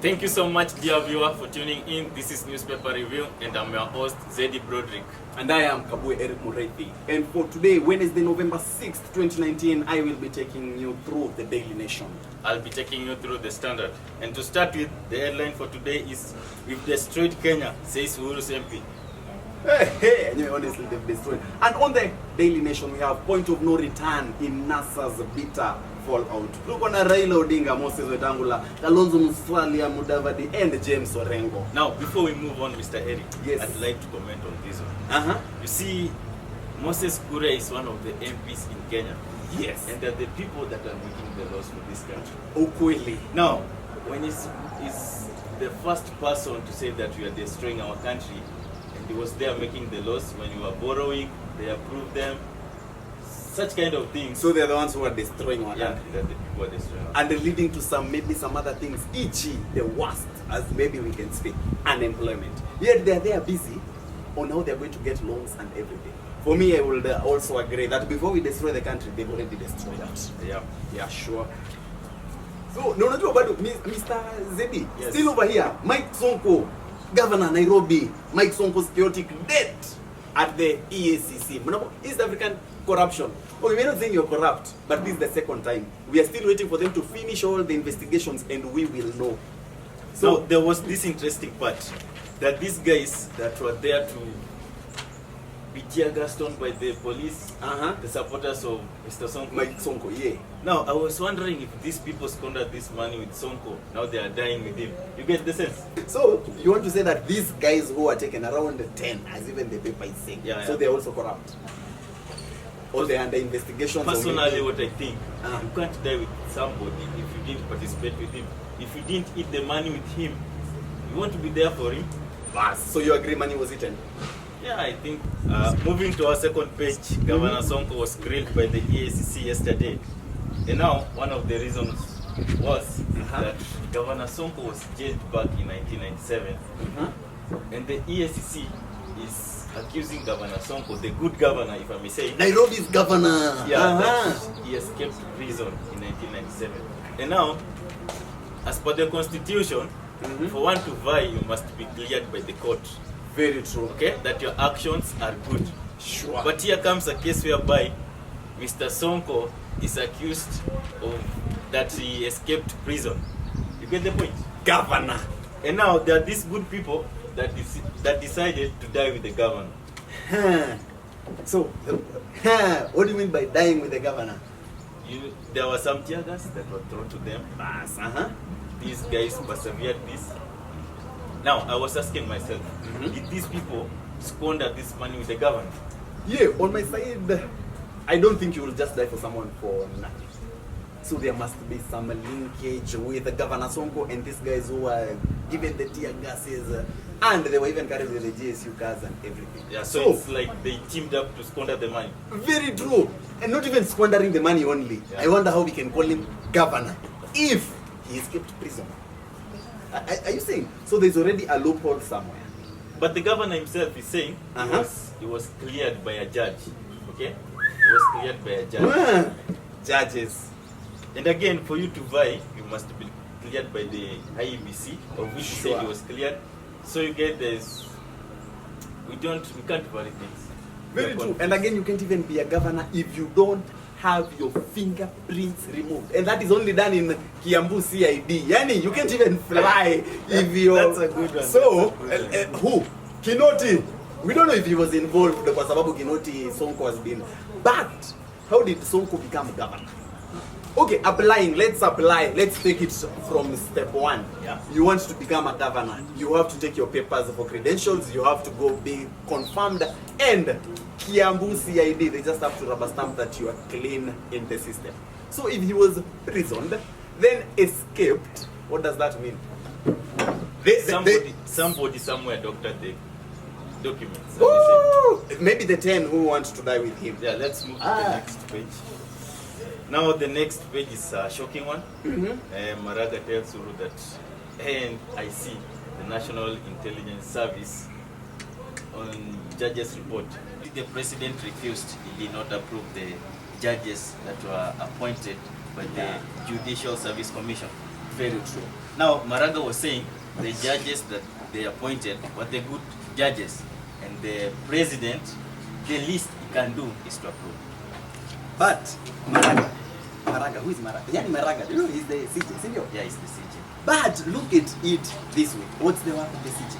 Thank you so much, dear viewer, for tuning in. This is Newspaper Review, and I'm your host, Zedi Broderick. And I am Kabwe Eric Mureithi. And for today, Wednesday, November 6th, 2019, I will be taking you through the Daily Nation. I'll be taking you through the Standard. And to start with, the headline for today is, "We've destroyed Kenya," says Uhuru's MP. Hey, honestly, they've destroyed. And on the Daily Nation, we have point of no return in NASA's bitter fallout. Tuko na Raila Odinga, Moses Wetangula, Kalonzo Musyoka, Mudavadi, and James Orengo. Now, before we move on, Mr. Eric, yes, I'd like to comment on this one. You see, Moses Kuria is one of the MPs in Kenya. Yes. And they're the people that are making the laws for this country. Ukweli. Now, when he's the first person to say that we are destroying our country, and he was there making the laws when you were borrowing, they approved them, such kind of things. So they're the ones who are destroying our country. They're the people who are destroying our country. And leading to some other things, e.g. the worst, as maybe we can say, unemployment. Yet they're there busy on how they're going to get loans and everything. For me, I will also agree that before we destroy the country, they've already destroyed us. Yeah, sure. So, no, not about Mr. Zedi. Yes. Still over here, Mike Sonko, Governor Nairobi, Mike Sonko's chaotic death at the EACC. East African corruption. Okay, we're not saying you're corrupt, but this is the second time. We are still waiting for them to finish all the investigations and we will know. So, now, there was this interesting part that these guys that were there to be tear gassed on by the police, the supporters of Mr. Sonko. Mike Sonko, yeah. Now, I was wondering if these people squandered this money with Sonko, now they are dying with him. You get the sense? So, you want to say that these guys who are taken around 10, as even the paper is saying, so they're also corrupt? Or they're under investigation? Personally, what I think, you can't die with somebody if you didn't participate with him. If you didn't eat the money with him, you want to be there for him. So you agree money was eaten? Yeah, I think. Moving to our second page, Governor Sonko was grilled by the EACC yesterday. And now, one of the reasons was that Governor Sonko was jailed back in 1997. And the EACC is accusing Governor Sonko, the good governor, if I may say. Nairobi's governor! That he escaped prison in 1997. And now, as per the constitution, for one to vie, you must be cleared by the court. Very true. Okay, that your actions are good. Sure. But here comes a case whereby Mr. Sonko is accused of that he escaped prison. You get the point? Governor. And now there are these good people that decided to die with the governor. So, what do you mean by dying with the governor? There were some tear gas that were thrown to them. These guys persevered this. Now, I was asking myself, did these people squander this money with the government? Yeah, on my side, I don't think you will just die for someone for nothing. So there must be some linkage with the Governor Sonko and these guys who were given the tear gases, and they were even carried with the GSU cars and everything. Yeah, so it's like they teamed up to squander the money. Very true. And not even squandering the money only. I wonder how we can call him governor if he escaped prison. Are you saying? So there's already a loophole somewhere. But the governor himself is saying he was cleared by a judge. Okay? He was cleared by a judge. Judges. And again, for you to vie, you must be cleared by the IEBC, of which you said he was cleared. So you get this. We can't vary things. Very true. And again, you can't even be a governor if you don't have your fingerprints removed, and that is only done in Kiambu CID. Yani, you can't even fly if you. That's a good one. So, who? Kinoti. We don't know if he was involved kwa sababu Kinoti Sonko has been. But how did Sonko become governor? Okay, let's take it from step one. You want to become a governor, you have to take your papers for credentials, you have to go be confirmed, and Kiambu CID, they just have to rubber stamp that you are clean in the system. So if he was prisoned, then escaped, what does that mean? Somebody somewhere doctored the documents. Maybe the 10 who want to die with him. Yeah, let's move to the next page. Now the next page is a shocking one. Maraga tells Uru that NIC, the National Intelligence Service, on judges' report, the president refused, he did not approve the judges that were appointed by the Judicial Service Commission. Very true. Now, Maraga was saying the judges that they appointed were the good judges, and the president, the least he can do is to approve. But Maraga, who is Maraga? Yani Maraga, you know he's the CJ, Sindio? Yeah, it's the CJ. But look at it this way. What's the work of the CJ?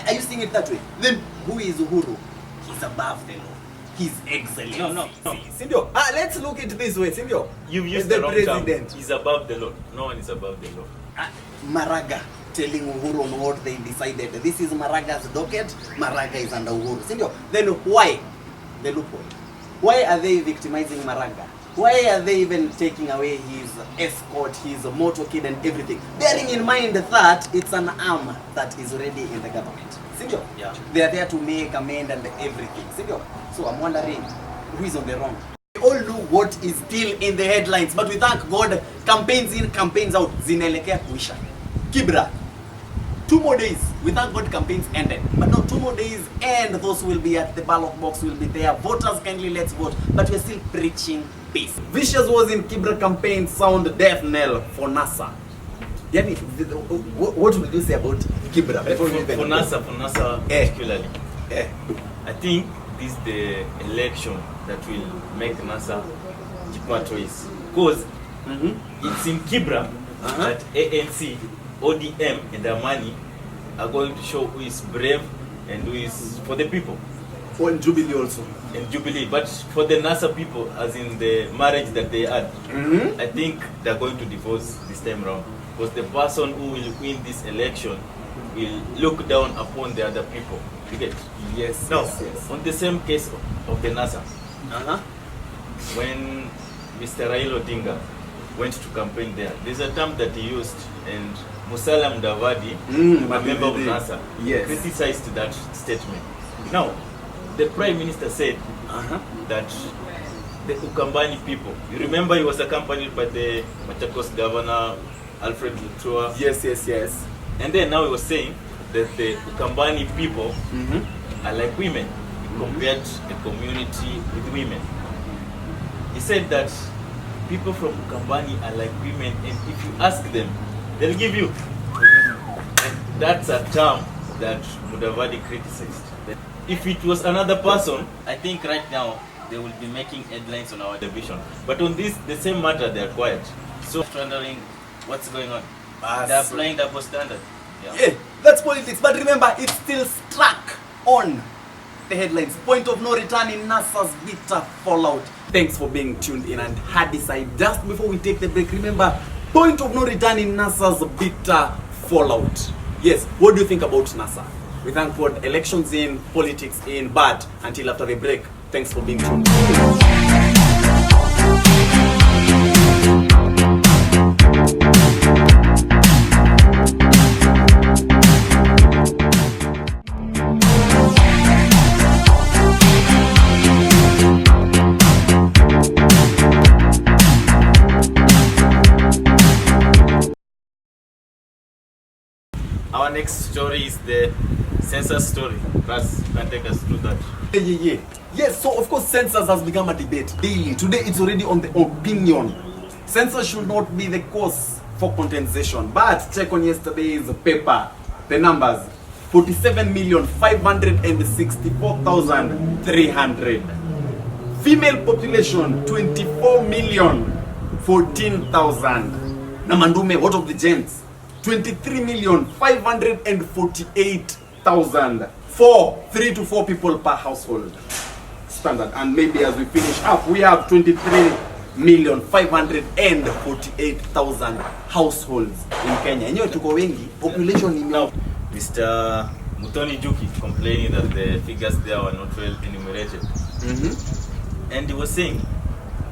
Are you seeing it that way? Then who is Uhuru? He's above the law. He's excellent. No. Sindio. Let's look at it this way, Sindio. You've used the the wrong president. term. He's above the law. No one is above the law. Maraga telling Uhuru on what they decided. This is Maraga's docket. Maraga is under Uhuru. Sindio. Then why the loophole? Why are they victimizing Maraga? Why are they even taking away his escort, his motorcade and everything? Bearing in mind that it's an arm that is already in the government. Sindio? Yeah. They are there to make amend and everything. Sindio? So I'm wondering, who is on the wrong? We all know what is still in the headlines, but we thank God, campaigns in, campaigns out. Zinaelekea kuisha. Kibra. 2 more days. We thank God campaigns ended. But now 2 more days and those who will be at the ballot box will be there. Voters, kindly let's vote. But we're still preaching peace. Vicious was in Kibra campaign sound death knell for NASA. Yani, what would you say about Kibra? For NASA particularly, I think this is the election that will make NASA cheaper choice. Because it's in Kibra that ANC, ODM and Amani are going to show who is brave and who is for the people. For Jubilee also. And Jubilee, but for the NASA people, as in the marriage that they had, I think they're going to divorce this time round. Because the person who will win this election will look down upon the other people. You get? Yes. Now, yes. on the same case of the NASA, when Mr. Raila Odinga went to campaign there's a term that he used, and Musalia Mudavadi, a member of NASA, criticized that statement. Now, the Prime Minister said that the Ukambani people, you remember he was accompanied by the Machakos governor, Alfred Mutua. Yes. And then now he was saying that the Ukambani people are like women. He compared the community with women. He said that people from Ukambani are like women, and if you ask them, they'll give you. And that's a term that Mudavadi criticized. If it was another person, I think right now they will be making headlines on our television. But on this, the same matter, they are quiet. So wondering what's going on. They're applying double standard. Yeah, that's politics. But remember, it's still struck on the headlines. Point of no return in NASA's bitter fallout. Thanks for being tuned in and had decide. Just before we take the break, remember, point of no return in NASA's bitter fallout. Yes, what do you think about NASA? We thank God, elections in, politics in, but until after the break, thanks for being tuned. Our next story is the census story. Russ, can take us through that. Yeah. Yes, so of course census has become a debate daily. Today it's already on the opinion. Census should not be the cause for contestation. But check on yesterday's paper, the numbers. 47,564,300. Female population 24,014,000. Namandume, what of the gents? 23,548,000 for 3 to 4 people per household standard. And maybe as we finish up, we have 23,548,000 households in Kenya. Enyewe tuko wengi, population in now. Mr. Mutoni Juki complaining that the figures there were not well enumerated. And he was saying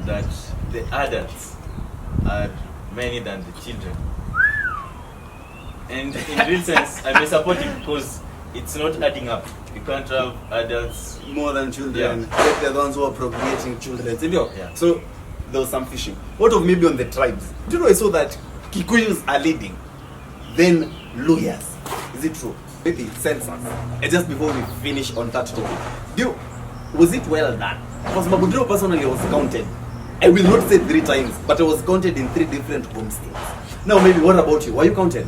that the adults are many than the children. And in real sense, I may support it because it's not adding up. You can't have adults more than children. Yeah. They're the ones who are procreating children. Yeah. So there was some fishing. What of maybe on the tribes? Do you know I saw that Kikuyus are leading, then Luyas. Is it true? Maybe census. And just before we finish on that topic, was it well done? Because Mabudiro personally was counted. I will not say 3 times, but I was counted in 3 different homestays. Now, maybe what about you? Were you counted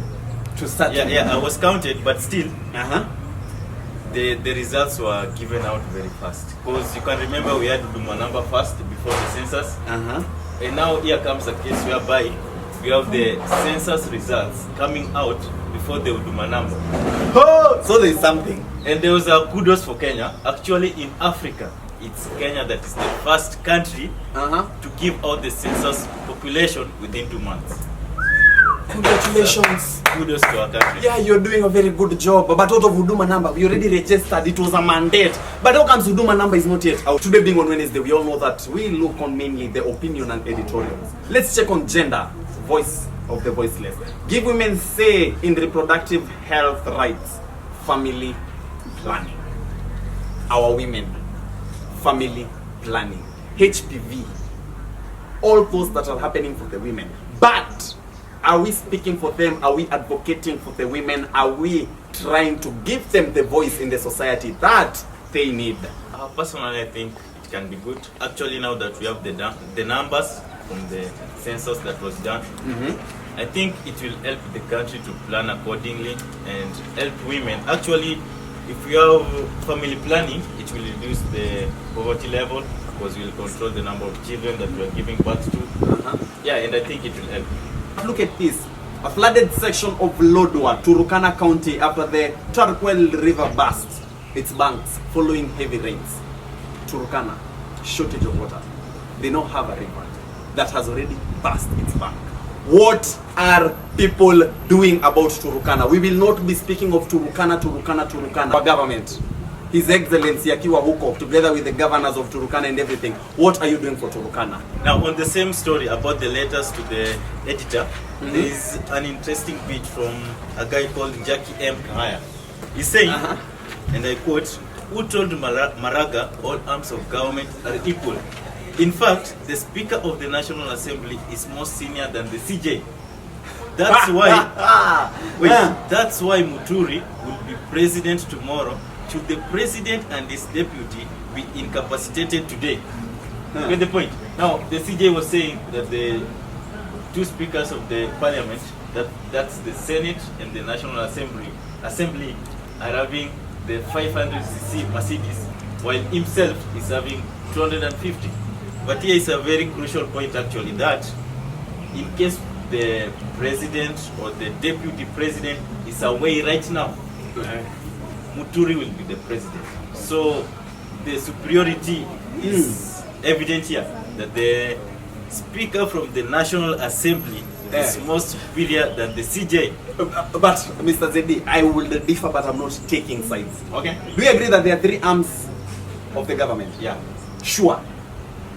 to start? Yeah, I was counted, but still, Uh-huh. the results were given out very fast. Because you can remember we had to do my number first before the census. Uh-huh. And now here comes a case whereby we have the census results coming out before the Huduma number. Oh, so there's something. And there was a kudos for Kenya. Actually, in Africa, it's Kenya that is the first country Uh-huh. to give out the census population within 2 months. Congratulations. Kudos to our country. Yeah, you're doing a very good job. But out of Huduma number, we already registered. It was a mandate. But how comes Huduma number is not yet out? Today being on Wednesday, we all know that we look on mainly the opinion and editorials. Let's check on gender, voice of the voiceless. Give women say in reproductive health rights, family planning. Our women, family planning, HPV, all those that are happening for the women. But are we speaking for them? Are we advocating for the women? Are we trying to give them the voice in the society that they need? Personally, I think it can be good. Actually, now that we have the numbers from the census that was done, I think it will help the country to plan accordingly and help women. Actually, if we have family planning, it will reduce the poverty level because we will control the number of children that we are giving birth to. Yeah, and I think it will help. Look at this. A flooded section of Lodwar, Turkana County, after the Turkwell River burst its banks following heavy rains. Turkana, shortage of water. They now have a river that has already burst its bank. What are people doing about Turkana? We will not be speaking of Turkana. Our government, His Excellency akiwa huko, together with the governors of Turkana and everything. What are you doing for Turkana? Now, on the same story about the letters to the editor, there is an interesting bit from a guy called Jackie M. Kahaya. He's saying, and I quote, "Who told Maraga all arms of government are equal? In fact, the Speaker of the National Assembly is more senior than the CJ. That's why, that's why Muturi will be president tomorrow. Should the president and his deputy be incapacitated today?" You get the point? Now, the CJ was saying that the two speakers of the parliament, that's the Senate and the National Assembly are having the 500cc Mercedes, while himself is having 250. But here is a very crucial point actually, that in case the president or the deputy president is away right now, Muturi will be the president. So the superiority is evident here, that the speaker from the National Assembly is more superior than the CJ. But Mr. Zedi, I will differ, but I'm not taking sides. Okay? Do you agree that there are three arms of the government? Yeah. Sure.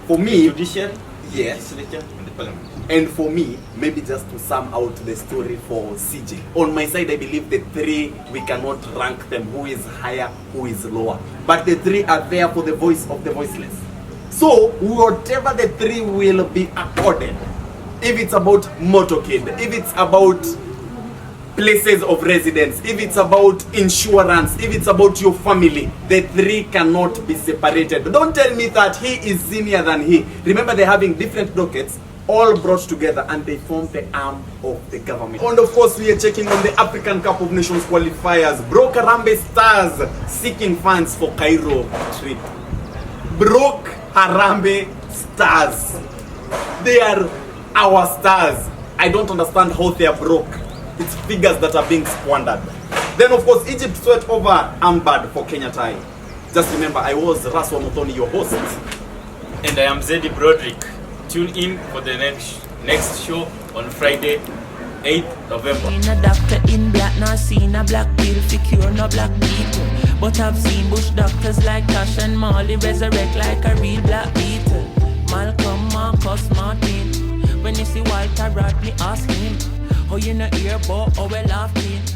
For me, Judiciary, yes. legislature, and the parliament. And for me, maybe just to sum out the story for CJ. On my side, I believe the three, we cannot rank them, who is higher, who is lower. But the three are there for the voice of the voiceless. So, whatever the three will be accorded, if it's about motorcade, if it's about places of residence, if it's about insurance, if it's about your family, the three cannot be separated. Don't tell me that he is senior than he. Remember, they're having different dockets, all brought together, and they form the arm of the government. And of course, we are checking on the African Cup of Nations qualifiers. Broke Harambee Stars seeking funds for Cairo trip. Broke Harambee Stars. They are our stars. I don't understand how they are broke. It's figures that are being squandered. Then of course, Egypt swept over Ambad for Kenya tie. Just remember, I was Raswa Muthoni, your host. And I am Zedi Broderick. Tune in for the next show on Friday, 8th November. Seen a doctor in black, not seen a black pill for cure no black people. But I've seen bush doctors like Tosh and Molly resurrect like a real black beetle. Malcolm, Marcus, Martin. When you see Walter Rodney, ask him, oh, you know ear, but oh, well, laughing.